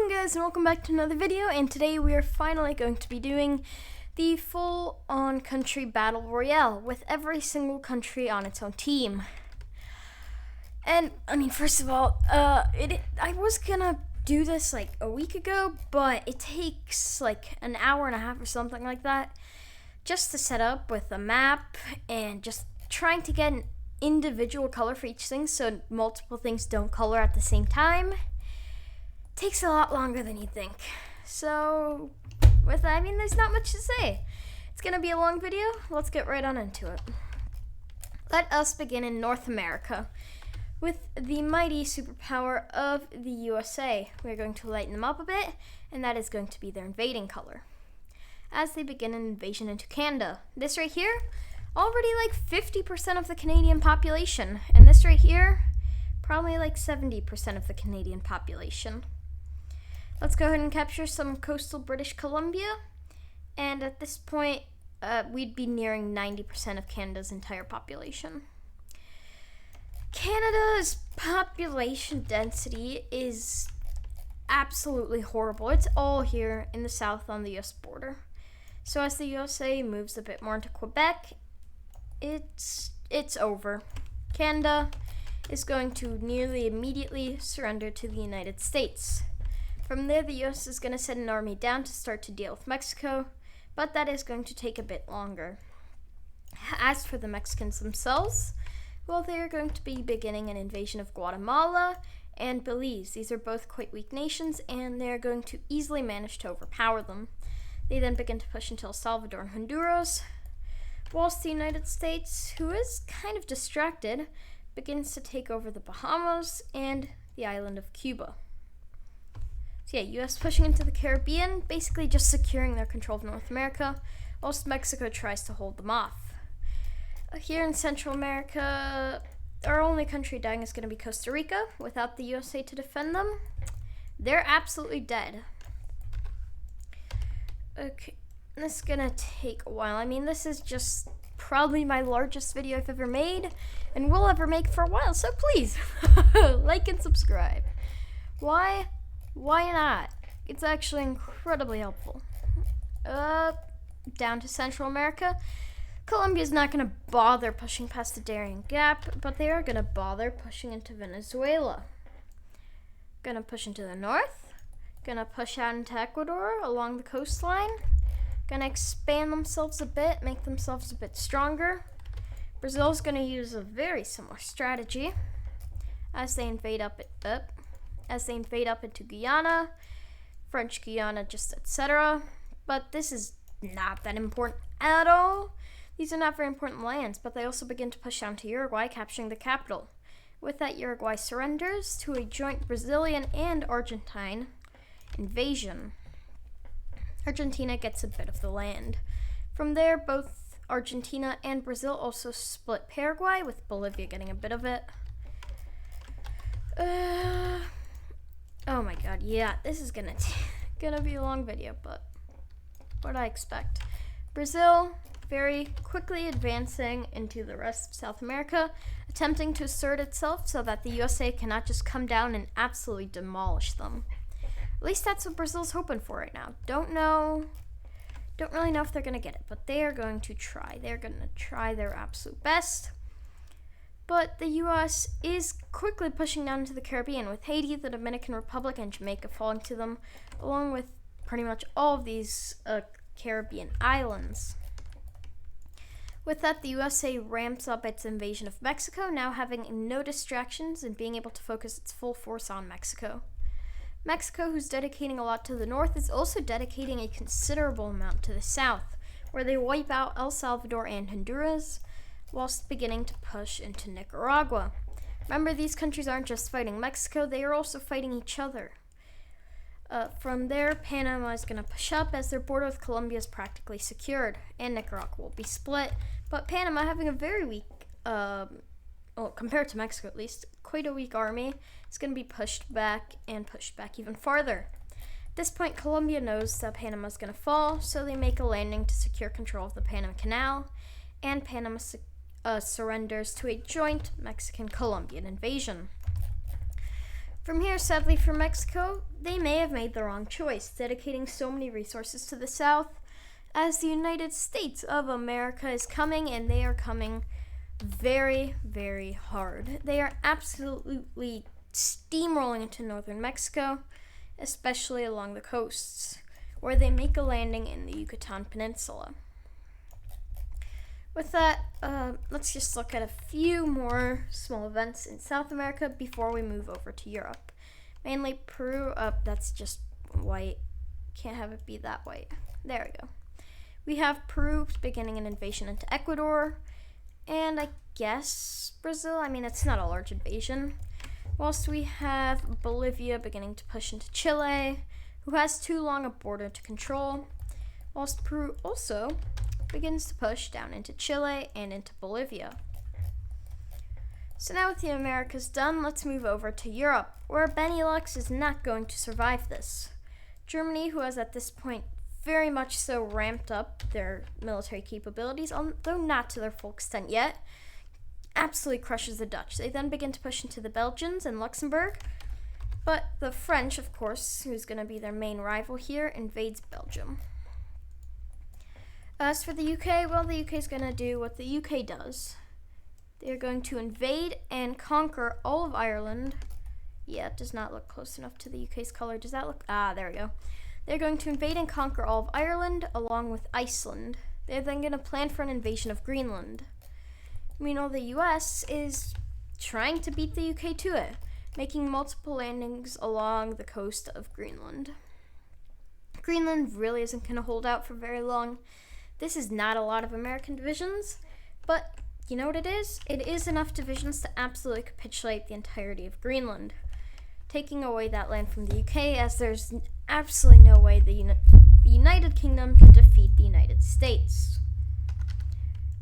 guys, and welcome back to another video, and today we are finally going to be doing the full-on country battle royale with every single country on its own team. And I mean, first of all, I was gonna do this like a week ago, but it takes like an hour and a half or something like that just to set up with a map and just trying to get an individual color for each thing so multiple things don't color at the same time. Takes a lot longer than you think. So with that, I mean, there's not much to say. It's gonna be a long video. Let's get right on into it. Let us begin in North America with the mighty superpower of the USA. We're going to lighten them up a bit, and that is going to be their invading color as they begin an invasion into Canada. This right here, already like 50% of the Canadian population, and this right here, probably like 70% of the Canadian population. Let's go ahead and capture some coastal British Columbia, and at this point, we'd be nearing 90% of Canada's entire population. Canada's population density is absolutely horrible. It's all here in the south on the US border. So as the USA moves a bit more into Quebec, it's over. Canada is going to nearly immediately surrender to the United States. From there, the US is going to send an army down to start to deal with Mexico, but that is going to take a bit longer. As for the Mexicans themselves, well, they are going to be beginning an invasion of Guatemala and Belize. These are both quite weak nations, and they're going to easily manage to overpower them. They then begin to push into El Salvador and Honduras, whilst the United States, who is kind of distracted, begins to take over the Bahamas and the island of Cuba. So yeah, US pushing into the Caribbean, basically just securing their control of North America, whilst Mexico tries to hold them off. Here in Central America, our only country dying is going to be Costa Rica. Without the USA to defend them, they're absolutely dead. Okay, this is going to take a while. I mean, this is just probably my largest video I've ever made, and will ever make for a while, so please, like and subscribe. Why not? It's actually incredibly helpful. Down to Central America. Colombia's not going to bother pushing past the Darien Gap, but they are going to bother pushing into Venezuela. Going to push into the north. Going to push out into Ecuador along the coastline. Going to expand themselves a bit, make themselves a bit stronger. Brazil's going to use a very similar strategy as they invade up into Guyana, French Guiana, just etc. But this is not that important at all. These are not very important lands, but they also begin to push down to Uruguay, capturing the capital. With that, Uruguay surrenders to a joint Brazilian and Argentine invasion. Argentina gets a bit of the land. From there, both Argentina and Brazil also split Paraguay, with Bolivia getting a bit of it. Oh my god, yeah, this is gonna be a long video, but what I expect. Brazil very quickly advancing into the rest of South America, attempting to assert itself so that the USA cannot just come down and absolutely demolish them. At least that's what Brazil's hoping for right now. Don't really know if they're gonna get it, but they are going to try. They're gonna try their absolute best. But the US is quickly pushing down into the Caribbean, with Haiti, the Dominican Republic, and Jamaica falling to them, along with pretty much all of these Caribbean islands. With that, the USA ramps up its invasion of Mexico, now having no distractions and being able to focus its full force on Mexico. Mexico, who's dedicating a lot to the north, is also dedicating a considerable amount to the south, where they wipe out El Salvador and Honduras, whilst beginning to push into Nicaragua. Remember, these countries aren't just fighting Mexico, they are also fighting each other. From there, Panama is going to push up as their border with Colombia is practically secured, and Nicaragua will be split. But Panama, having a very weak, compared to Mexico at least, quite a weak army, is going to be pushed back even farther. At this point, Colombia knows that Panama is going to fall, so they make a landing to secure control of the Panama Canal, and Panama surrenders to a joint Mexican-Colombian invasion. From here, sadly for Mexico, they may have made the wrong choice, dedicating so many resources to the south, as the United States of America is coming, and they are coming very, very hard. They are absolutely steamrolling into northern Mexico, especially along the coasts, where they make a landing in the Yucatan Peninsula. With that, let's just look at a few more small events in South America before we move over to Europe. Mainly Peru. That's just white. Can't have it be that white. There we go. We have Peru beginning an invasion into Ecuador, and I guess Brazil. I mean, it's not a large invasion. Whilst we have Bolivia beginning to push into Chile, who has too long a border to control, whilst Peru also begins to push down into Chile and into Bolivia. So now with the Americas done, let's move over to Europe, where Benelux is not going to survive this. Germany, who has at this point very much so ramped up their military capabilities, although not to their full extent yet, absolutely crushes the Dutch. They then begin to push into the Belgians and Luxembourg, but the French, of course, who's going to be their main rival here, invades Belgium. As for the UK, well, the UK is going to do what the UK does. They're going to invade and conquer all of Ireland. Yeah, it does not look close enough to the UK's color. Does that look? There we go. They're going to invade and conquer all of Ireland along with Iceland. They're then going to plan for an invasion of Greenland. Meanwhile, the US is trying to beat the UK to it, making multiple landings along the coast of Greenland. Greenland really isn't going to hold out for very long. This is not a lot of American divisions, but you know what it is? It is enough divisions to absolutely capitulate the entirety of Greenland, taking away that land from the UK, as there's absolutely no way the United Kingdom can defeat the United States.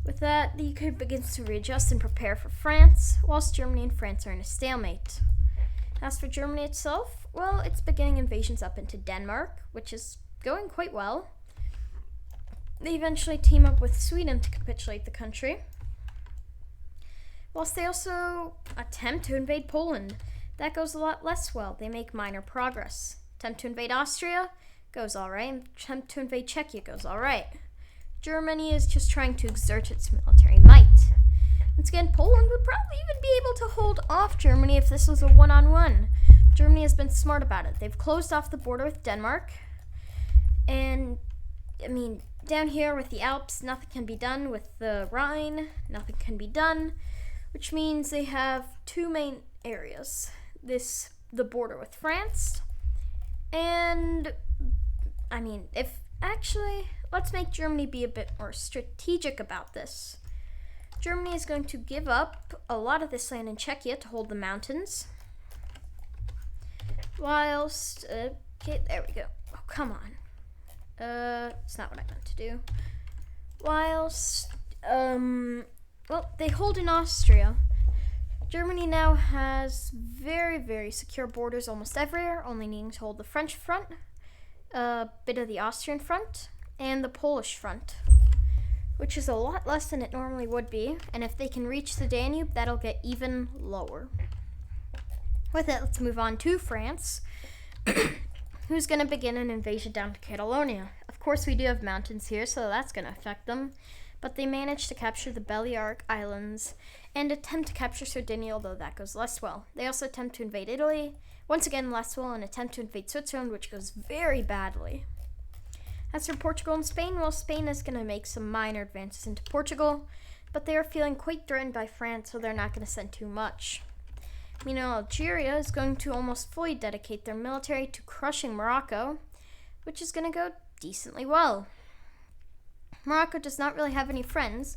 With that, the UK begins to readjust and prepare for France, whilst Germany and France are in a stalemate. As for Germany itself, well, it's beginning invasions up into Denmark, which is going quite well. They eventually team up with Sweden to capitulate the country, whilst they also attempt to invade Poland. That goes a lot less well. They make minor progress. Attempt to invade Austria, goes alright. Attempt to invade Czechia, goes alright. Germany is just trying to exert its military might. Once again, Poland would probably even be able to hold off Germany if this was a one-on-one. Germany has been smart about it. They've closed off the border with Denmark, and I mean, down here with the Alps, nothing can be done. With the Rhine, nothing can be done, which means they have two main areas. The border with France, and I mean, let's make Germany be a bit more strategic about this. Germany is going to give up a lot of this land in Czechia to hold the mountains, whilst, okay, there we go. Oh, come on. It's not what I meant to do. Whilst, well, they hold in Austria. Germany now has very, very secure borders almost everywhere, only needing to hold the French front, a bit of the Austrian front, and the Polish front, which is a lot less than it normally would be, and if they can reach the Danube, that'll get even lower. With it, let's move on to France, who's going to begin an invasion down to Catalonia. Of course, we do have mountains here, so that's going to affect them, but they managed to capture the Balearic Islands and attempt to capture Sardinia, although that goes less well. They also attempt to invade Italy, once again less well, and attempt to invade Switzerland, which goes very badly. As for Portugal and Spain, well, Spain is going to make some minor advances into Portugal, but they are feeling quite threatened by France, so they're not going to send too much. Meanwhile, Algeria is going to almost fully dedicate their military to crushing Morocco, which is going to go decently well. Morocco does not really have any friends,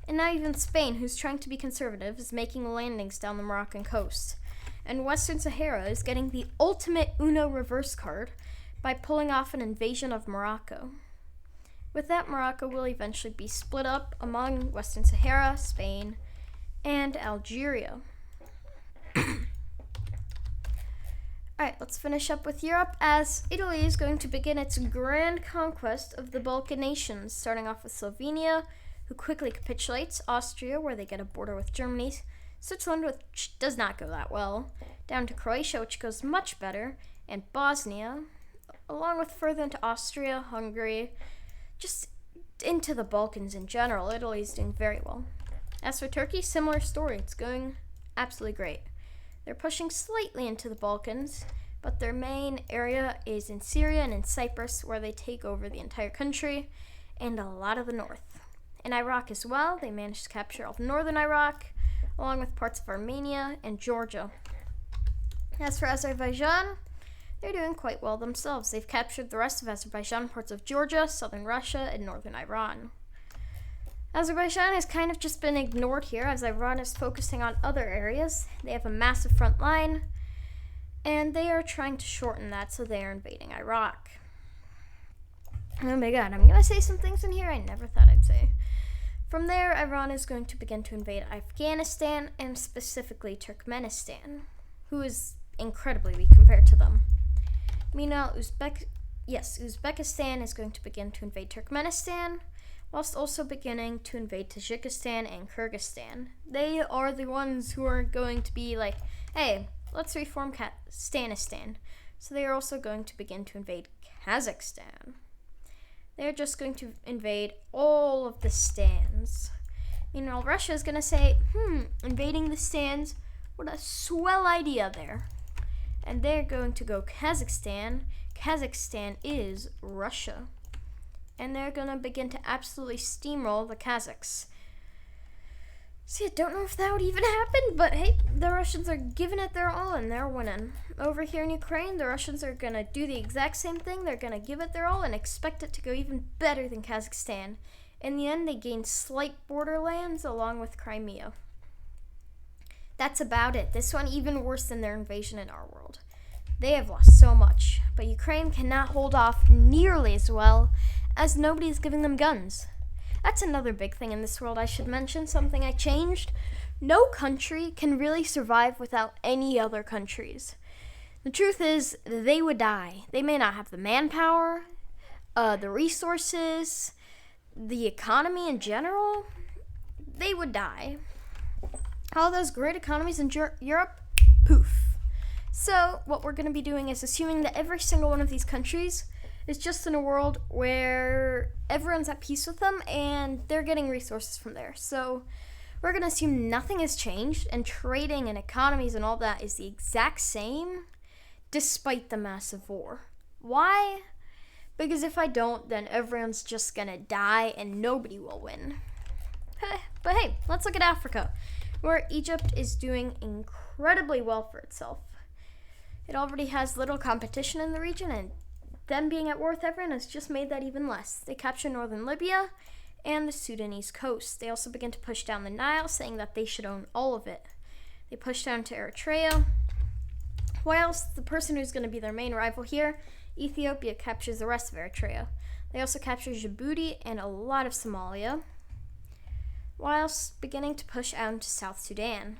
and now even Spain, who's trying to be conservative, is making landings down the Moroccan coast. And Western Sahara is getting the ultimate Uno reverse card by pulling off an invasion of Morocco. With that, Morocco will eventually be split up among Western Sahara, Spain, and Algeria. Alright, let's finish up with Europe, as Italy is going to begin its grand conquest of the Balkan nations, starting off with Slovenia, who quickly capitulates, Austria, where they get a border with Germany, Switzerland, which does not go that well, down to Croatia, which goes much better, and Bosnia, along with further into Austria, Hungary, just into the Balkans in general. Italy is doing very well. As for Turkey, similar story. It's going absolutely great. They're pushing slightly into the Balkans, but their main area is in Syria and in Cyprus, where they take over the entire country and a lot of the north. In Iraq as well, they managed to capture all of northern Iraq, along with parts of Armenia and Georgia. As for Azerbaijan, they're doing quite well themselves. They've captured the rest of Azerbaijan, parts of Georgia, southern Russia, and northern Iran. Azerbaijan has kind of just been ignored here, as Iran is focusing on other areas. They have a massive front line, and they are trying to shorten that, so they are invading Iraq. Oh my god, I'm going to say some things in here I never thought I'd say. From there, Iran is going to begin to invade Afghanistan, and specifically Turkmenistan, who is incredibly weak compared to them. Meanwhile, Uzbekistan is going to begin to invade Turkmenistan, whilst also beginning to invade Tajikistan and Kyrgyzstan. They are the ones who are going to be like, hey, let's reform Stanistan. So they are also going to begin to invade Kazakhstan. They're just going to invade all of the stands. Meanwhile, Russia is going to say, invading the stands, what a swell idea there. And they're going to go Kazakhstan. Kazakhstan is Russia. And they're going to begin to absolutely steamroll the Kazakhs. See, I don't know if that would even happen, but hey, the Russians are giving it their all and they're winning. Over here in Ukraine, the Russians are going to do the exact same thing. They're going to give it their all and expect it to go even better than Kazakhstan. In the end, they gained slight borderlands along with Crimea. That's about it. This one even worse than their invasion in our world. They have lost so much, but Ukraine cannot hold off nearly as well, as nobody is giving them guns. That's another big thing in this world I should mention, something I changed. No country can really survive without any other countries. The truth is, they would die. They may not have the manpower, the resources, the economy in general. They would die. All those great economies in Europe, poof. So what we're going to be doing is assuming that every single one of these countries is just in a world where everyone's at peace with them and they're getting resources from there. So we're going to assume nothing has changed and trading and economies and all that is the exact same despite the massive war. Why? Because if I don't, then everyone's just going to die and nobody will win. But hey, let's look at Africa, where Egypt is doing incredibly well for itself. It already has little competition in the region, and them being at war with everyone has just made that even less. They capture northern Libya and the Sudanese coast. They also begin to push down the Nile, saying that they should own all of it. They push down to Eritrea, whilst the person who's going to be their main rival here, Ethiopia, captures the rest of Eritrea. They also capture Djibouti and a lot of Somalia, whilst beginning to push out into South Sudan.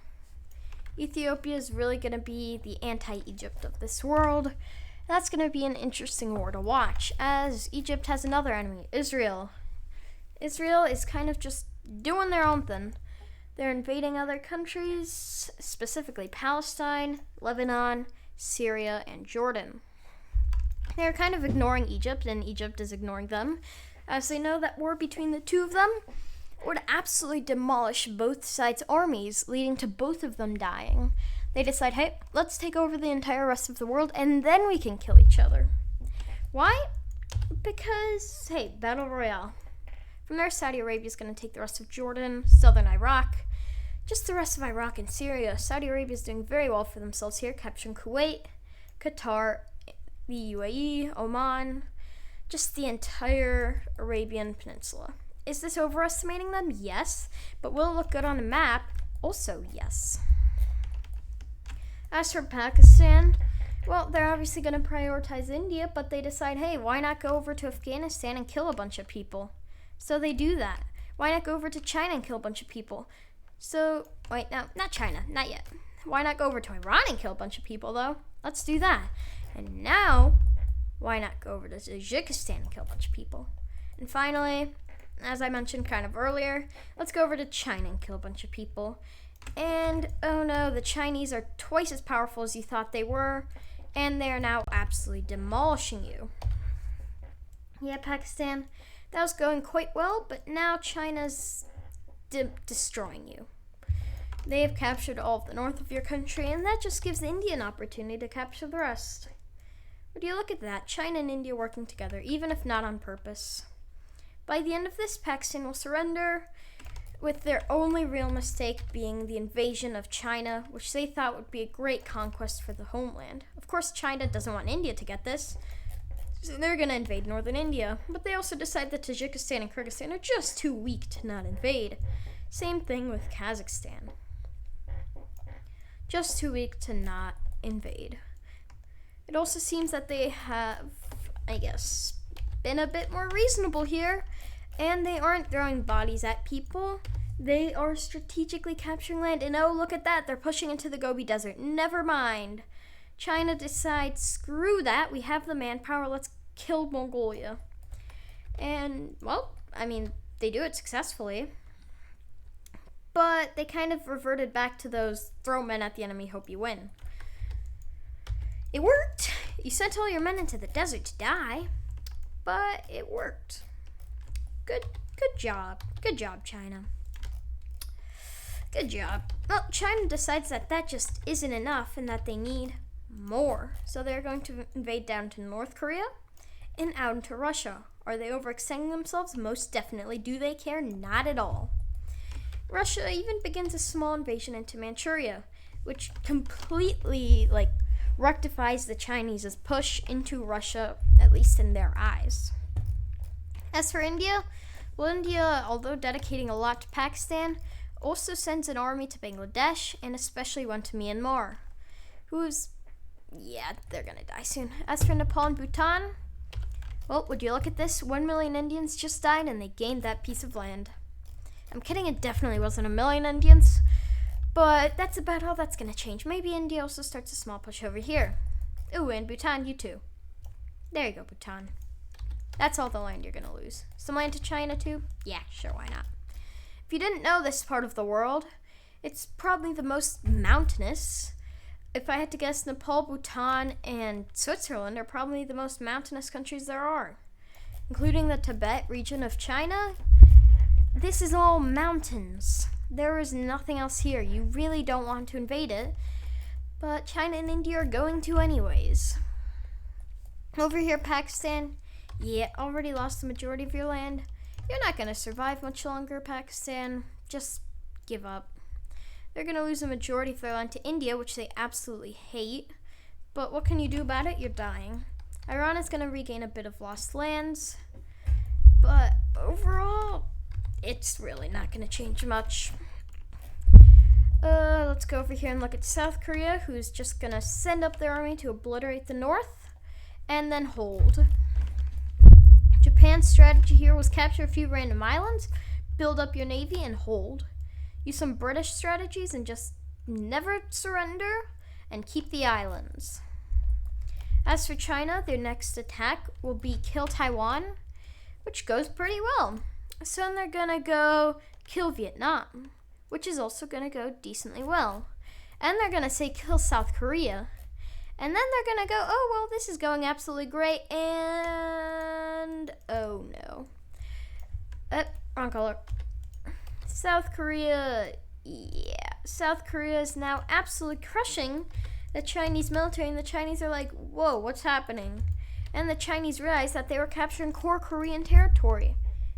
Ethiopia is really going to be the anti-Egypt of this world. That's going to be an interesting war to watch, as Egypt has another enemy, Israel. Israel is kind of just doing their own thing. They're invading other countries, specifically Palestine, Lebanon, Syria, and Jordan. They're kind of ignoring Egypt, and Egypt is ignoring them, as they know that war between the two of them would absolutely demolish both sides' armies, leading to both of them dying. They decide, hey, let's take over the entire rest of the world, and then we can kill each other. Why? Because, hey, Battle Royale. From there, Saudi Arabia is going to take the rest of Jordan, southern Iraq, just the rest of Iraq and Syria. Saudi Arabia is doing very well for themselves here, capturing Kuwait, Qatar, the UAE, Oman, just the entire Arabian Peninsula. Is this overestimating them? Yes. But will it look good on a map? Also, yes. As for Pakistan, well, they're obviously going to prioritize India, but they decide, hey, why not go over to Afghanistan and kill a bunch of people? So they do that. Why not go over to China and kill a bunch of people? So, wait, no, not China, not yet. Why not go over to Iran and kill a bunch of people, though? Let's do that. And now, why not go over to Tajikistan and kill a bunch of people? And finally, as I mentioned kind of earlier, let's go over to China and kill a bunch of people. And oh no, the Chinese are twice as powerful as you thought they were, and they're now absolutely demolishing you. Yeah, Pakistan, that was going quite well, but now China's destroying you. They have captured all of the north of your country, and that just gives India an opportunity to capture the rest. Would you look at that? China and India working together, even if not on purpose. By the end of this, Pakistan will surrender, with their only real mistake being the invasion of China, which they thought would be a great conquest for the homeland. Of course, China doesn't want India to get this, so they're going to invade northern India. But they also decide that Tajikistan and Kyrgyzstan are just too weak to not invade. Same thing with Kazakhstan. Just too weak to not invade. It also seems that they have, I guess, been a bit more reasonable here, and they aren't throwing bodies at people. They are strategically capturing land, and oh, look at that, they're pushing into the Gobi Desert. Never mind. China decides, screw that, we have the manpower, let's kill Mongolia. And, well, I mean, they do it successfully. But they kind of reverted back to those throw men at the enemy, hope you win. It worked. You sent all your men into the desert to die, but it worked. Good job. Good job, China. Good job. Well, China decides that that just isn't enough and that they need more. So they're going to invade down to North Korea and out into Russia. Are they overextending themselves? Most definitely. Do they care? Not at all. Russia even begins a small invasion into Manchuria, which completely, rectifies the Chinese's push into Russia, at least in their eyes. As for India, well, India, although dedicating a lot to Pakistan, also sends an army to Bangladesh, and especially one to Myanmar, they're gonna die soon. As for Nepal and Bhutan, well, would you look at this? 1 million Indians just died, and they gained that piece of land. I'm kidding, it definitely wasn't 1 million Indians, but that's about how that's gonna change. Maybe India also starts a small push over here. Ooh, and Bhutan, you too. There you go, Bhutan. That's all the land you're gonna lose. Some land to China too? Yeah, sure, why not? If you didn't know this part of the world, it's probably the most mountainous. If I had to guess, Nepal, Bhutan, and Switzerland are probably the most mountainous countries there are. Including the Tibet region of China, this is all mountains. There is nothing else here. You really don't want to invade it, but China and India are going to anyways. Over here, Pakistan, already lost the majority of your land. You're not going to survive much longer, Pakistan. Just give up. They're going to lose a majority of their land to India, which they absolutely hate. But what can you do about it? You're dying. Iran is going to regain a bit of lost lands. But overall, it's really not going to change much. Let's go over here and look at South Korea, who's just going to send up their army to obliterate the north and then hold. Japan's strategy here was capture a few random islands, build up your navy, and hold. Use some British strategies and just never surrender and keep the islands. As for China, their next attack will be kill Taiwan, which goes pretty well. So then they're gonna go kill Vietnam, which is also gonna go decently well. And they're gonna say kill South Korea. And then they're gonna go, oh, well, this is going absolutely great, and oh no. Wrong color. South Korea is now absolutely crushing the Chinese military, and the Chinese are like, whoa, what's happening? And the Chinese realized that they were capturing core Korean territory,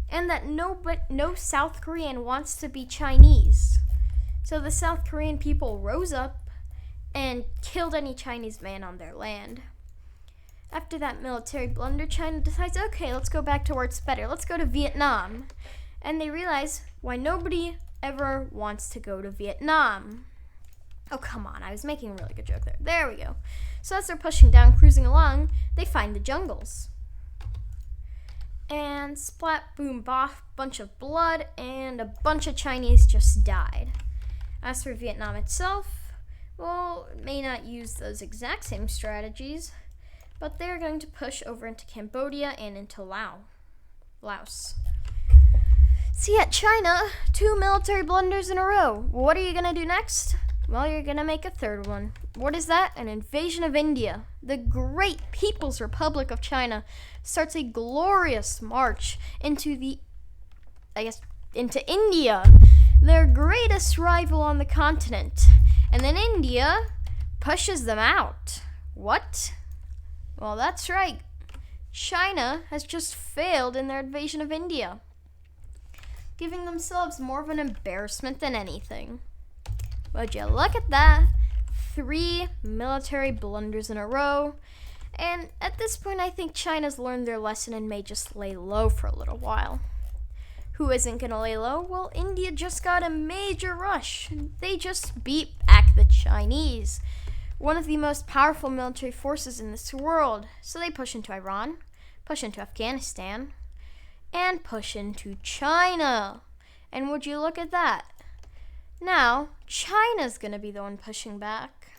and that no South Korean wants to be Chinese. So the South Korean people rose up and killed any Chinese man on their land. After that military blunder, China decides, okay, let's go back to where it's better. Let's go to Vietnam. And they realize why nobody ever wants to go to Vietnam. Oh, come on, I was making a really good joke there. There we go. So as they're pushing down, cruising along, they find the jungles. And splat, boom, boff, bunch of blood, and a bunch of Chinese just died. As for Vietnam itself, well, it may not use those exact same strategies, but they're going to push over into Cambodia and into Laos. So yeah, China, 2 military blunders in a row. What are you gonna do next? Well, you're gonna make a third one. What is that? An invasion of India. The great People's Republic of China starts a glorious march into into India, their greatest rival on the continent. And then India pushes them out. What? Well, that's right. China has just failed in their invasion of India, giving themselves more of an embarrassment than anything. Would you look at that? 3 military blunders in a row. And at this point, I think China's learned their lesson and may just lay low for a little while. Who isn't going to lay low? Well, India just got a major rush. They just beat back the Chinese, one of the most powerful military forces in this world. So they push into Iran, push into Afghanistan, and push into China. And would you look at that? Now, China's going to be the one pushing back.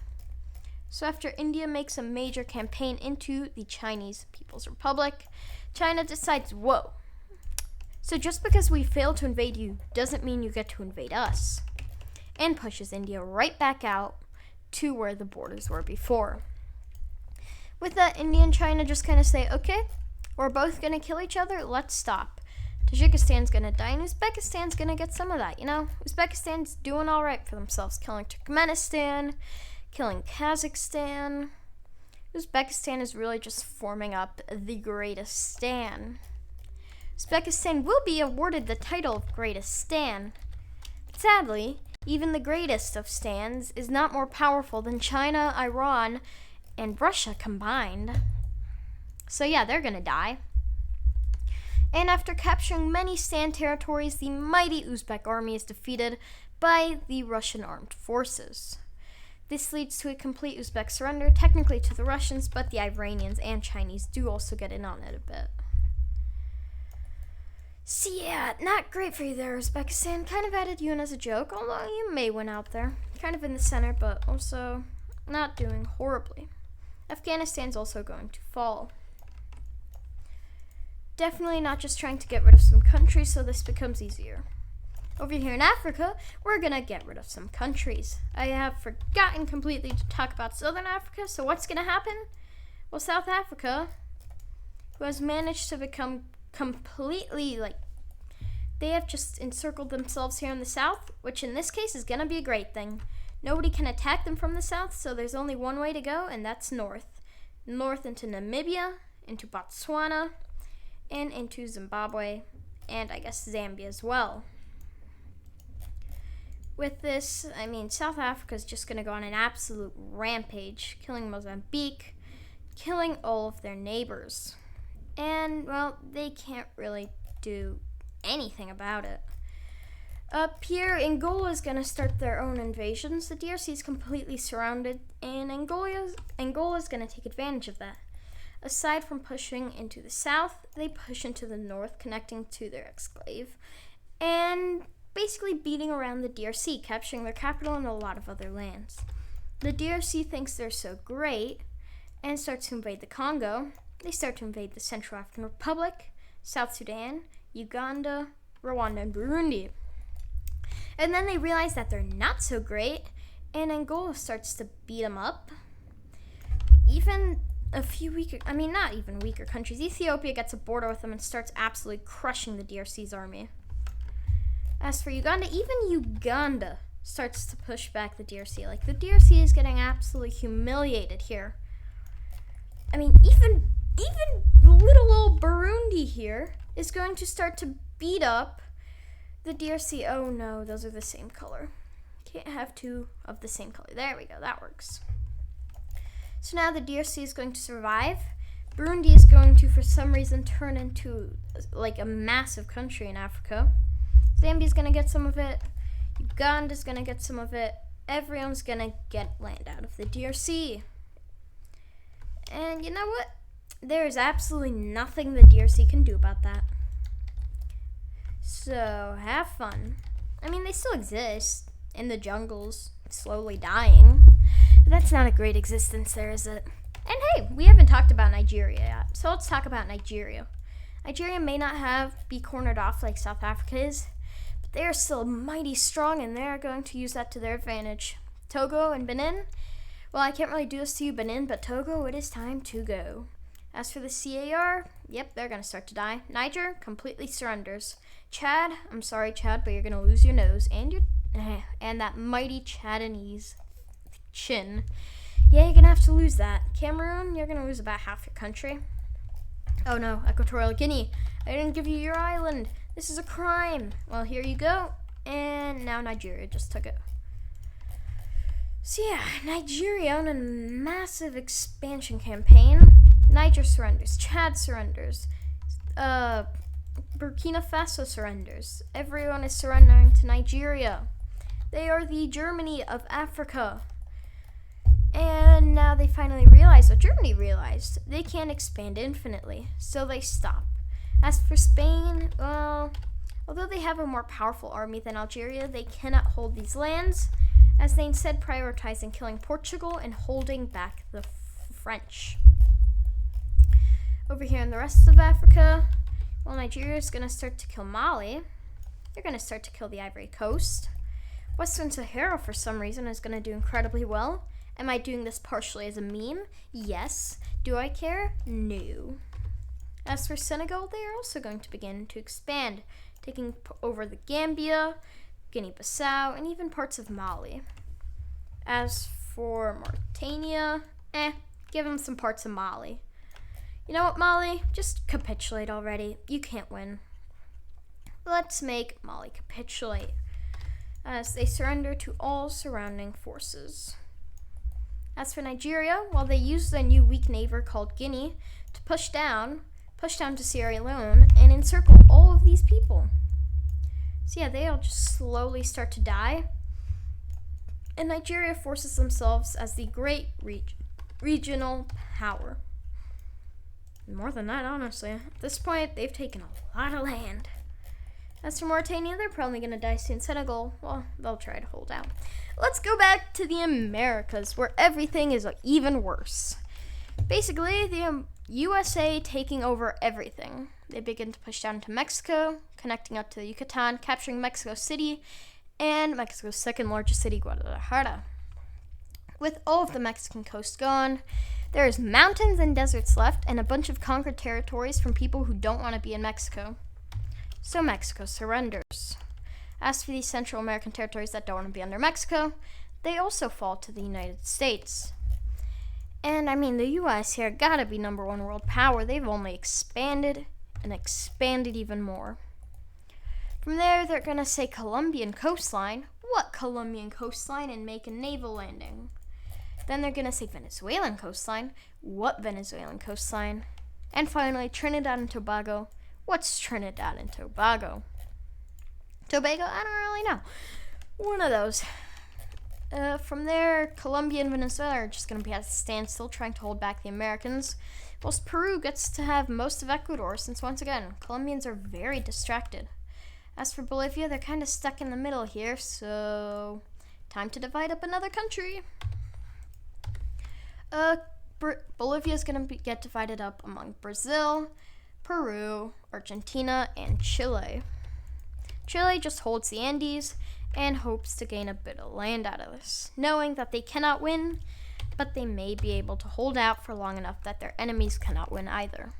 So after India makes a major campaign into the Chinese People's Republic, China decides, whoa. So just because we failed to invade you doesn't mean you get to invade us. And pushes India right back out to where the borders were before. With that, India and China just kind of say, okay, we're both going to kill each other, let's stop. Tajikistan's going to die, and Uzbekistan's going to get some of that, you know? Uzbekistan's doing all right for themselves, killing Turkmenistan, killing Kazakhstan. Uzbekistan is really just forming up the greatest stan. Uzbekistan will be awarded the title of greatest stan. Sadly, even the greatest of stans is not more powerful than China, Iran, and Russia combined. So yeah, they're gonna die. And after capturing many stan territories, the mighty Uzbek army is defeated by the Russian armed forces. This leads to a complete Uzbek surrender, technically to the Russians, but the Iranians and Chinese do also get in on it a bit. So yeah, not great for you there, Uzbekistan. Kind of added you in as a joke, although you may win out there. Kind of in the center, but also not doing horribly. Afghanistan's also going to fall. Definitely not just trying to get rid of some countries, so this becomes easier. Over here in Africa, we're gonna get rid of some countries. I have forgotten completely to talk about Southern Africa, so what's gonna happen? Well, South Africa, who has managed to become completely, they have just encircled themselves here in the south, which in this case is gonna be a great thing. Nobody can attack them from the south, so there's only one way to go, and that's north. North into Namibia, into Botswana, and into Zimbabwe, and I guess Zambia as well. With this, I mean, South Africa is just gonna go on an absolute rampage, killing Mozambique, killing all of their neighbors. And, well, they can't really do anything about it. Up here, Angola is going to start their own invasions. The DRC is completely surrounded, and Angola is going to take advantage of that. Aside from pushing into the south, they push into the north, connecting to their exclave, and basically beating around the DRC, capturing their capital and a lot of other lands. The DRC thinks they're so great and starts to invade the Congo. They start to invade the Central African Republic, South Sudan, Uganda, Rwanda, and Burundi. And then they realize that they're not so great, and Angola starts to beat them up. Even a few not even weaker countries. Ethiopia gets a border with them and starts absolutely crushing the DRC's army. As for Uganda, even Uganda starts to push back the DRC. The DRC is getting absolutely humiliated here. I mean, even little old Burundi here is going to start to beat up the DRC. Oh no, those are the same color. Can't have two of the same color. There we go, that works. So now the DRC is going to survive. Burundi is going to, for some reason, turn into a massive country in Africa. Zambia's going to get some of it. Uganda's going to get some of it. Everyone's going to get land out of the DRC. And you know what? There is absolutely nothing the DRC can do about that. So, have fun. I mean, they still exist in the jungles, slowly dying. But that's not a great existence there, is it? And hey, we haven't talked about Nigeria yet, so let's talk about Nigeria. Nigeria may not be cornered off like South Africa is, they are still mighty strong, and they are going to use that to their advantage. Togo and Benin, well, I can't really do this to you, Benin, but Togo, it is time to go. As for the CAR, yep, they're going to start to die. Niger completely surrenders. Chad, I'm sorry, Chad, but you're going to lose your nose and that mighty Chadinese chin. Yeah, you're going to have to lose that. Cameroon, you're going to lose about half your country. Oh no, Equatorial Guinea, I didn't give you your island. This is a crime. Well, here you go. And now Nigeria just took it. So yeah, Nigeria on a massive expansion campaign. Niger surrenders. Chad surrenders. Burkina Faso surrenders. Everyone is surrendering to Nigeria. They are the Germany of Africa. And now they finally realize what Germany realized. They can't expand infinitely, so they stop. As for Spain, well, although they have a more powerful army than Algeria, they cannot hold these lands, as they instead prioritize in killing Portugal and holding back the French. Over here in the rest of Africa, well, Nigeria is going to start to kill Mali. They're going to start to kill the Ivory Coast. Western Sahara, for some reason, is going to do incredibly well. Am I doing this partially as a meme? Yes. Do I care? No. As for Senegal, they are also going to begin to expand, taking over the Gambia, Guinea-Bissau, and even parts of Mali. As for Mauritania, give them some parts of Mali. You know what, Mali? Just capitulate already. You can't win. Let's make Mali capitulate, as they surrender to all surrounding forces. As for Nigeria, while they use their new weak neighbor called Guinea to push down to Sierra Leone and encircle all of these people. So yeah, they all just slowly start to die. And Nigeria forces themselves as the great regional power. More than that, honestly. At this point, they've taken a lot of land. As for Mauritania, they're probably going to die soon. Senegal, well, they'll try to hold out. Let's go back to the Americas, where everything is even worse. Basically, the USA taking over everything. They begin to push down to Mexico, connecting up to the Yucatan, capturing Mexico City, and Mexico's second largest city, Guadalajara. With all of the Mexican coast gone, there's mountains and deserts left, and a bunch of conquered territories from people who don't want to be in Mexico. So Mexico surrenders. As for these Central American territories that don't want to be under Mexico, they also fall to the United States. And I mean, the U.S. here gotta be number one world power. They've only expanded and expanded even more. From there, they're gonna say Colombian coastline. What Colombian coastline? And make a naval landing. Then they're gonna say Venezuelan coastline. What Venezuelan coastline? And finally, Trinidad and Tobago. What's Trinidad and Tobago? Tobago? I don't really know. One of those. From there, Colombia and Venezuela are just going to be at a standstill trying to hold back the Americans, whilst Peru gets to have most of Ecuador since, once again, Colombians are very distracted. As for Bolivia, they're kind of stuck in the middle here, so time to divide up another country. Bolivia is going to get divided up among Brazil, Peru, Argentina, and Chile. Chile just holds the Andes and hopes to gain a bit of land out of this, knowing that they cannot win, but they may be able to hold out for long enough that their enemies cannot win either.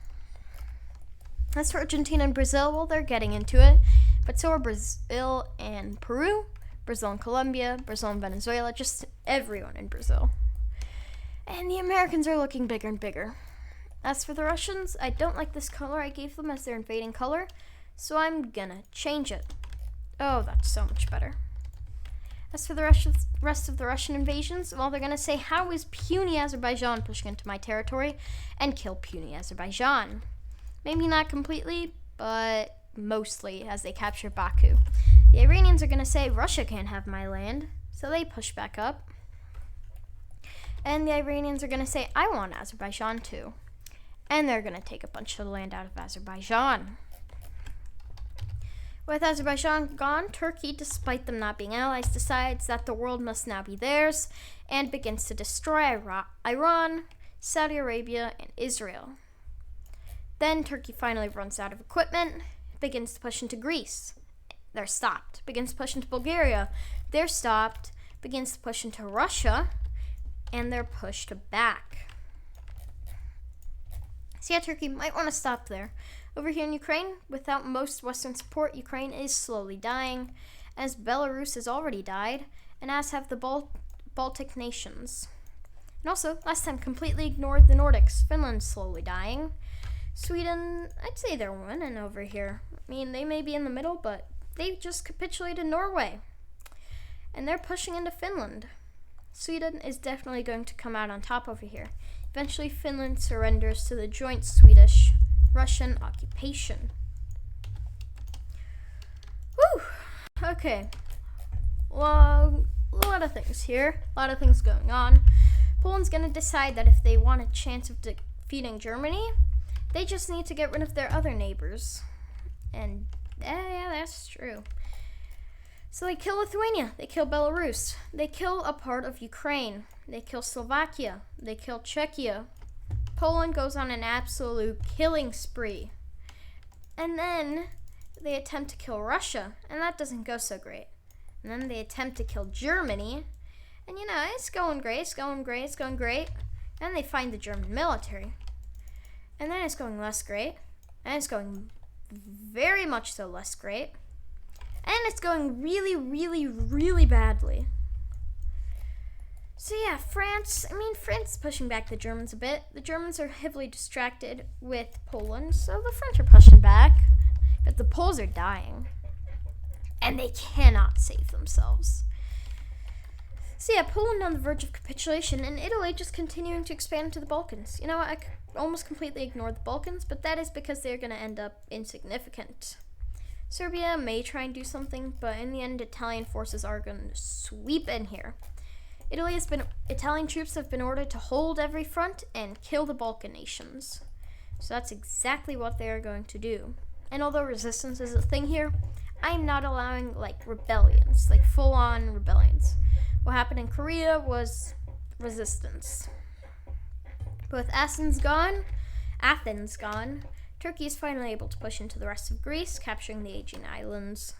As for Argentina and Brazil, well, they're getting into it, but so are Brazil and Peru, Brazil and Colombia, Brazil and Venezuela, just everyone in Brazil. And the Americans are looking bigger and bigger. As for the Russians, I don't like this color I gave them as their invading color, so I'm gonna change it. Oh, that's so much better. As for the rest of the Russian invasions, well, they're gonna say, how is puny Azerbaijan pushing into my territory, and kill puny Azerbaijan. Maybe not completely, but mostly, as they capture Baku. The Iranians are gonna say, Russia can't have my land, so they push back up. And the Iranians are gonna say, I want Azerbaijan too. And they're gonna take a bunch of land out of Azerbaijan. With Azerbaijan gone, Turkey, despite them not being allies, decides that the world must now be theirs and begins to destroy Iran, Saudi Arabia, and Israel. Then Turkey finally runs out of equipment, begins to push into Greece, they're stopped. Begins to push into Bulgaria, they're stopped. Begins to push into Russia, and they're pushed back. So yeah, Turkey might want to stop there. Over here in Ukraine, without most Western support, Ukraine is slowly dying, as Belarus has already died, and as have the Baltic nations. And also, last time completely ignored the Nordics. Finland's slowly dying. Sweden, I'd say they're winning over here. I mean, they may be in the middle, but they just capitulated Norway. And they're pushing into Finland. Sweden is definitely going to come out on top over here. Eventually, Finland surrenders to the joint Swedish-Russian occupation. Whew! Okay. Well, a lot of things here. A lot of things going on. Poland's going to decide that if they want a chance of defeating Germany, they just need to get rid of their other neighbors. And, yeah, that's true. So they kill Lithuania, they kill Belarus, they kill a part of Ukraine, they kill Slovakia, they kill Czechia. Poland goes on an absolute killing spree. And then they attempt to kill Russia, and that doesn't go so great. And then they attempt to kill Germany, and it's going great. And they find the German military. And then it's going less great, and it's going very much so less great. And it's going really, really, really badly. So yeah, France is pushing back the Germans a bit. The Germans are heavily distracted with Poland, so the French are pushing back. But the Poles are dying. And they cannot save themselves. So yeah, Poland on the verge of capitulation, and Italy just continuing to expand to the Balkans. You know what, I almost completely ignored the Balkans, but that is because they're going to end up insignificant. Serbia may try and do something, but in the end, Italian forces are going to sweep in here. Italian troops have been ordered to hold every front and kill the Balkan nations. So that's exactly what they are going to do. And although resistance is a thing here, I'm not allowing rebellions, full-on rebellions. What happened in Korea was resistance. But with Athens gone, Turkey is finally able to push into the rest of Greece, capturing the Aegean Islands,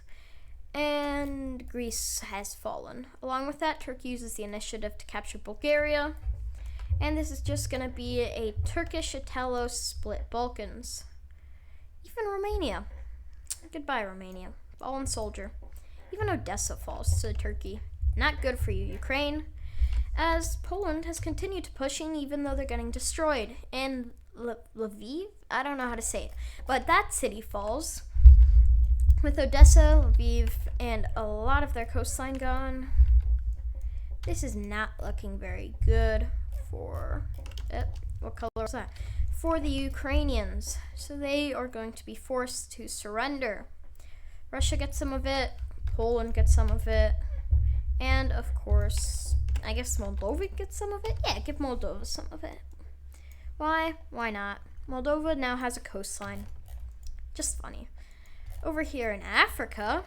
and Greece has fallen. Along with that, Turkey uses the initiative to capture Bulgaria, and this is just going to be a Turkish-Italo split Balkans. Even Romania. Goodbye, Romania. Fallen soldier. Even Odessa falls to Turkey. Not good for you, Ukraine, as Poland has continued to pushing even though they're getting destroyed. And Lviv? I don't know how to say it, but that city falls. With Odessa, Lviv, and a lot of their coastline gone, this is not looking very good for, what color was that? For the Ukrainians. So they are going to be forced to surrender. Russia gets some of it, Poland gets some of it, and of course, I guess Moldova gets some of it? Yeah, give Moldova some of it. Why? Why not? Moldova now has a coastline. Just funny. Over here in Africa,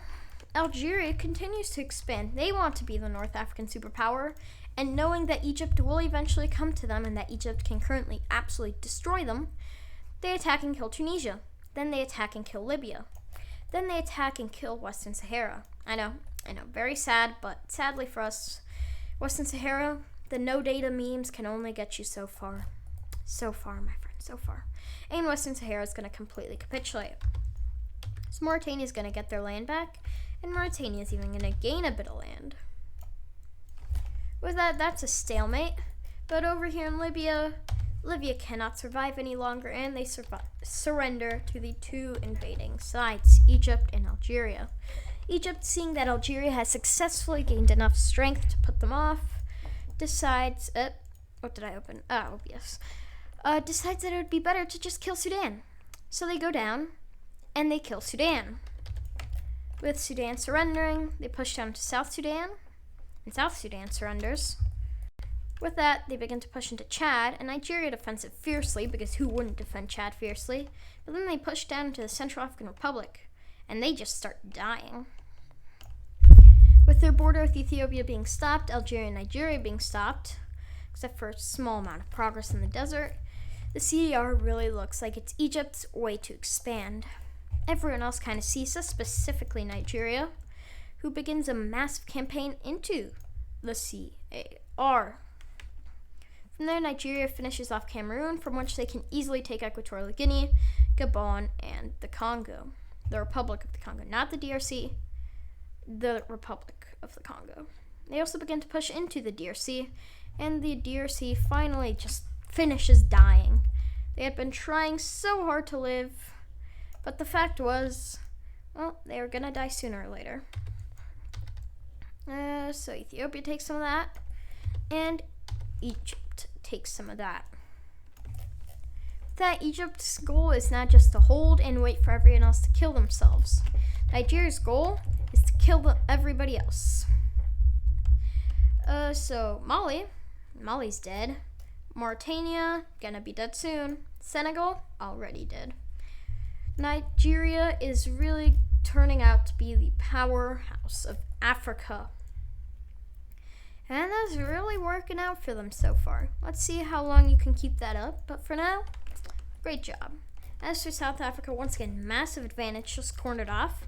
Algeria continues to expand. They want to be the North African superpower, and knowing that Egypt will eventually come to them and that Egypt can currently absolutely destroy them, they attack and kill Tunisia. Then they attack and kill Libya. Then they attack and kill Western Sahara. I know, very sad, but sadly for us, Western Sahara, the no data memes can only get you so far. So far, my friend, so far. And Western Sahara is going to completely capitulate. So Mauritania is going to get their land back, and Mauritania is even going to gain a bit of land. With that, that's a stalemate. But over here in Libya cannot survive any longer, and they surrender to the two invading sides, Egypt and Algeria. Egypt, seeing that Algeria has successfully gained enough strength to put them off, decides, what did I open? Oh, yes. Decides that it would be better to just kill Sudan. So they go down, and they kill Sudan. With Sudan surrendering, they push down to South Sudan, and South Sudan surrenders. With that, they begin to push into Chad, and Nigeria defends it fiercely, because who wouldn't defend Chad fiercely? But then they push down into the Central African Republic, and they just start dying. With their border with Ethiopia being stopped, Algeria and Nigeria being stopped, except for a small amount of progress in the desert, the CDR really looks like it's Egypt's way to expand. everyone else kind of sees this, specifically Nigeria, who begins a massive campaign into the CAR. From there, Nigeria finishes off Cameroon, from which they can easily take Equatorial Guinea, Gabon, and the Congo. The Republic of the Congo, not the DRC, the Republic of the Congo. They also begin to push into the DRC, and the DRC finally just finishes dying. They had been trying so hard to live, but the fact was, well, they were gonna die sooner or later. So Ethiopia takes some of that, and Egypt takes some of that. That Egypt's goal is not just to hold and wait for everyone else to kill themselves. Nigeria's goal is to kill everybody else. So Mali's dead. Mauritania, gonna be dead soon. Senegal, already dead. Nigeria is really turning out to be the powerhouse of Africa. And that's really working out for them so far. Let's see how long you can keep that up. But for now, great job. As for South Africa, once again, massive advantage, just cornered off.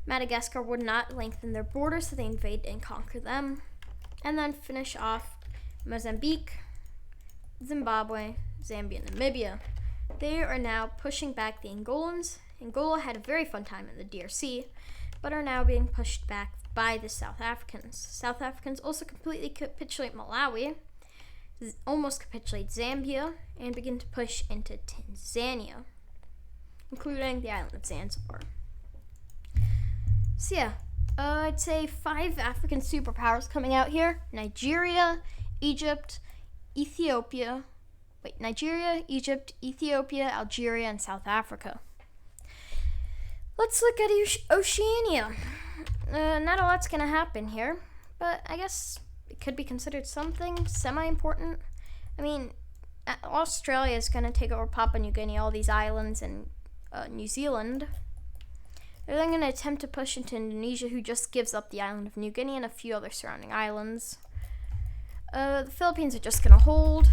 Madagascar would not lengthen their border, so they invade and conquer them. And then finish off Mozambique, Zimbabwe, Zambia, and Namibia. They are now pushing back the Angolans. Angola had a very fun time in the DRC, but are now being pushed back by the South Africans. South Africans also completely capitulate Malawi, almost capitulate Zambia, and begin to push into Tanzania, including the island of Zanzibar. So yeah, I'd say 5 African superpowers coming out here. Nigeria, Egypt, Ethiopia, Algeria, and South Africa. Let's look at Oceania. Not a lot's gonna happen here, but I guess it could be considered something semi-important. I mean, Australia is gonna take over Papua New Guinea, all these islands, and New Zealand. They're then gonna attempt to push into Indonesia, who just gives up the island of New Guinea and a few other surrounding islands. The Philippines are just gonna hold,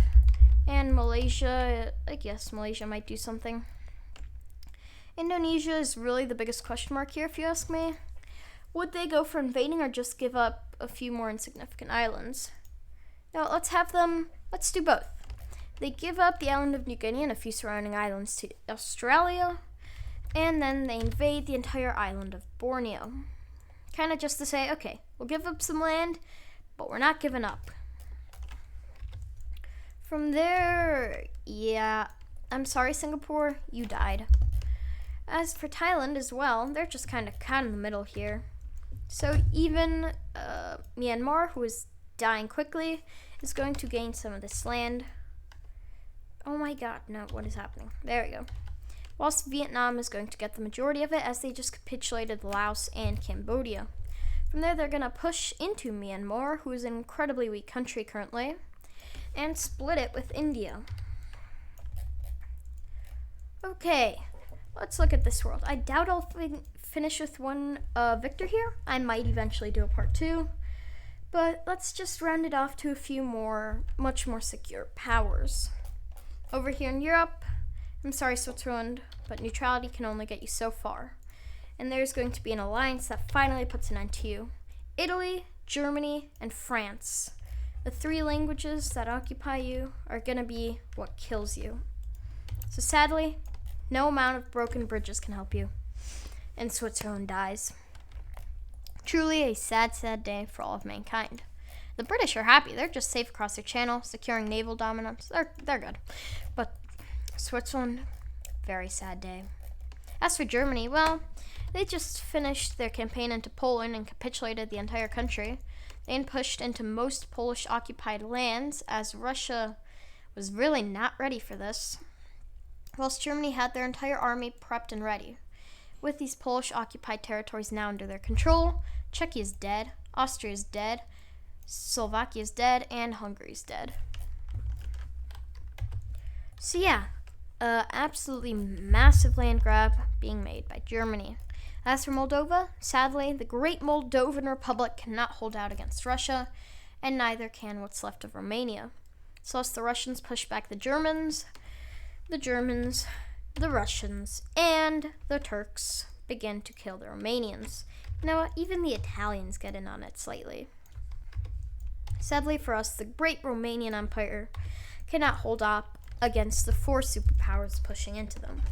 and Malaysia, I guess Malaysia might do something. Indonesia is really the biggest question mark here, if you ask me. Would they go for invading or just give up a few more insignificant islands? Now, let's do both. They give up the island of New Guinea and a few surrounding islands to Australia, and then they invade the entire island of Borneo. Kind of just to say, okay, we'll give up some land, but we're not giving up. From there, yeah, I'm sorry, Singapore, you died. As for Thailand as well, they're just kind of caught in the middle here. So even Myanmar, who is dying quickly, is going to gain some of this land. Oh my god, no, what is happening? There we go. Whilst Vietnam is going to get the majority of it, as they just capitulated Laos and Cambodia. From there, they're going to push into Myanmar, who is an incredibly weak country currently, and split it with India. Okay, let's look at this world. I doubt I'll finish with one victor here. I might eventually do a part 2, but let's just round it off to a few more, much more secure powers. Over here in Europe, I'm sorry, Switzerland, but neutrality can only get you so far. And there's going to be an alliance that finally puts an end to you. Italy, Germany, and France. The 3 languages that occupy you are going to be what kills you. So sadly, no amount of broken bridges can help you. And Switzerland dies. Truly a sad, sad day for all of mankind. The British are happy. They're just safe across their channel, securing naval dominance. They're good. But Switzerland, very sad day. As for Germany, well, they just finished their campaign into Poland and capitulated the entire country. They then pushed into most Polish-occupied lands, as Russia was really not ready for this, whilst Germany had their entire army prepped and ready. With these Polish-occupied territories now under their control, Czechia is dead, Austria is dead, Slovakia is dead, and Hungary is dead. So yeah, absolutely massive land grab being made by Germany. As for Moldova, sadly, the great Moldovan Republic cannot hold out against Russia, and neither can what's left of Romania. So as the Russians push back the Germans the Russians and the Turks begin to kill the Romanians. You know what? Even the Italians get in on it slightly. Sadly for us, the great Romanian Empire cannot hold up against the 4 superpowers pushing into them.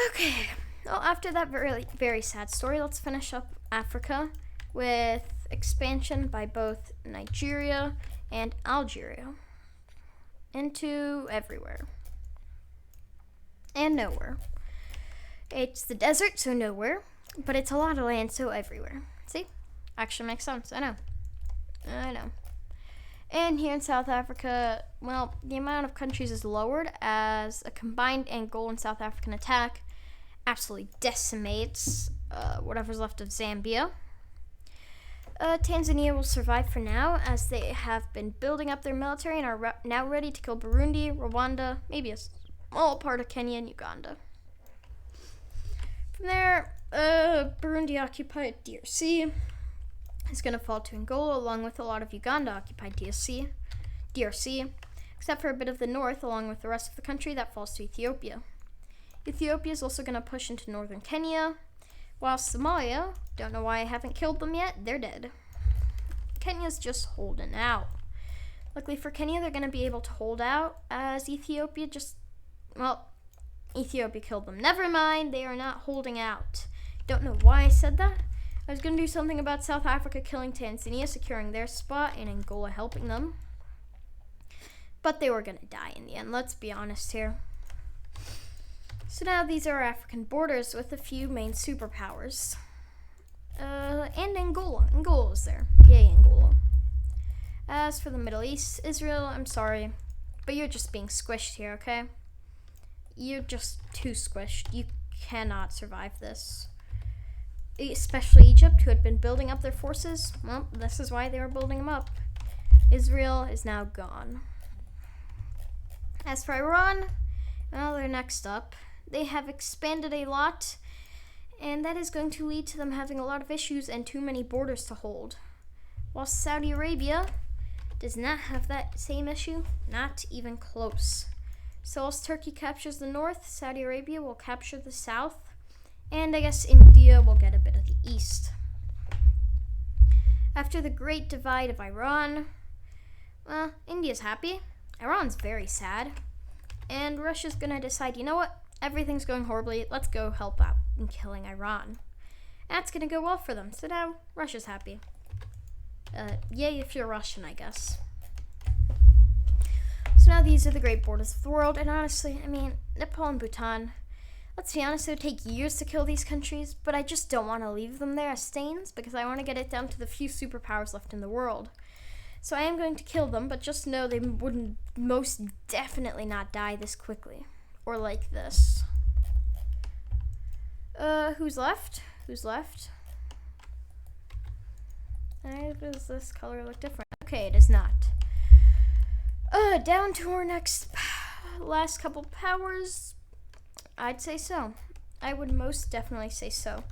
Okay, well, after that very, very sad story, let's finish up Africa with expansion by both Nigeria and Algeria into everywhere and nowhere. It's the desert, so nowhere, but it's a lot of land, so everywhere. See? Actually makes sense. I know. And here in South Africa, well, the amount of countries is lowered as a combined Angolan and South African attack absolutely decimates whatever's left of Zambia. Tanzania will survive for now as they have been building up their military and are now ready to kill Burundi, Rwanda, maybe a small part of Kenya and Uganda. From there, Burundi-occupied DRC is going to fall to Angola, along with a lot of Uganda-occupied DRC, except for a bit of the north, along with the rest of the country, that falls to Ethiopia. Ethiopia is also going to push into northern Kenya, while Somalia, don't know why I haven't killed them yet, they're dead. Kenya's just holding out. Luckily for Kenya, they're going to be able to hold out, as Ethiopia Ethiopia killed them. Never mind, they are not holding out. Don't know why I said that. I was going to do something about South Africa killing Tanzania, securing their spot, and Angola helping them. But they were going to die in the end, let's be honest here. So now these are our African borders with a few main superpowers. And Angola. Angola is there. Yay, Angola. As for the Middle East, Israel, I'm sorry, but you're just being squished here, okay? You're just too squished. You cannot survive this. Especially Egypt, who had been building up their forces. Well, this is why they were building them up. Israel is now gone. As for Iran, well, they're next up. They have expanded a lot, and that is going to lead to them having a lot of issues and too many borders to hold. While Saudi Arabia does not have that same issue, not even close. So as Turkey captures the north, Saudi Arabia will capture the south, and I guess India will get a bit of the east. After the great divide of Iran, well, India's happy, Iran's very sad, and Russia's gonna decide, you know what? Everything's going horribly, let's go help out in killing Iran. That's gonna go well for them, so now Russia's happy. Yay if you're Russian, I guess. So now these are the great borders of the world, and honestly, I mean, Nepal and Bhutan, let's be honest, it would take years to kill these countries, but I just don't want to leave them there as stains, because I want to get it down to the few superpowers left in the world. So I am going to kill them, but just know they wouldn't most definitely not die this quickly. Or like this. Who's left? Who's left? Does this color look different? Okay, it is not. Down to our last couple powers. I'd say so. I would most definitely say so.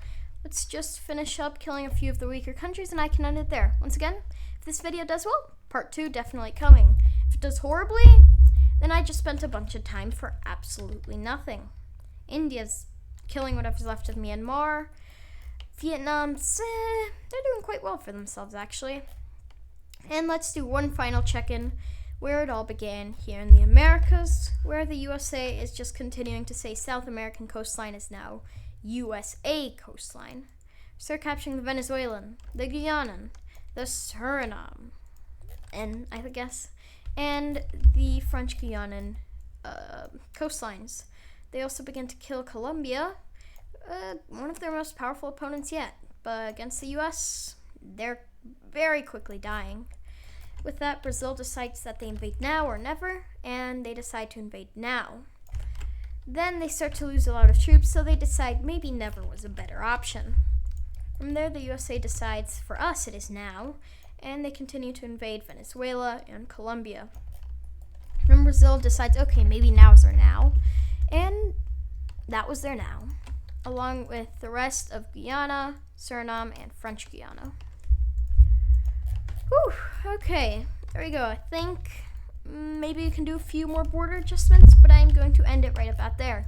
Let's just finish up killing a few of the weaker countries and I can end it there. Once again, if this video does well, part 2 definitely coming. If it does horribly, then I just spent a bunch of time for absolutely nothing. India's killing whatever's left of Myanmar. Vietnam's, they're doing quite well for themselves, actually. And let's do one final check-in where it all began here in the Americas, where the USA is just continuing to say South American coastline is now USA coastline. So they're capturing the Venezuelan, the Guyanan, the Suriname, and the French Guyanan coastlines. They also begin to kill Colombia, one of their most powerful opponents yet. But against the US, they're very quickly dying. With that, Brazil decides that they invade now or never, and they decide to invade now. Then they start to lose a lot of troops, so they decide maybe never was a better option. From there, the USA decides, for us, it is now, and they continue to invade Venezuela and Colombia. Then Brazil decides, okay, maybe now is their now, and that was their now, along with the rest of Guyana, Suriname, and French Guiana. Whew, okay, there we go. I think maybe you can do a few more border adjustments, but I'm going to end it right about there.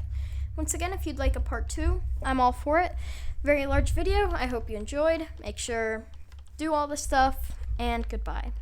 Once again, if you'd like a part 2, I'm all for it. Very large video. I hope you enjoyed. Make sure do all this stuff, and goodbye.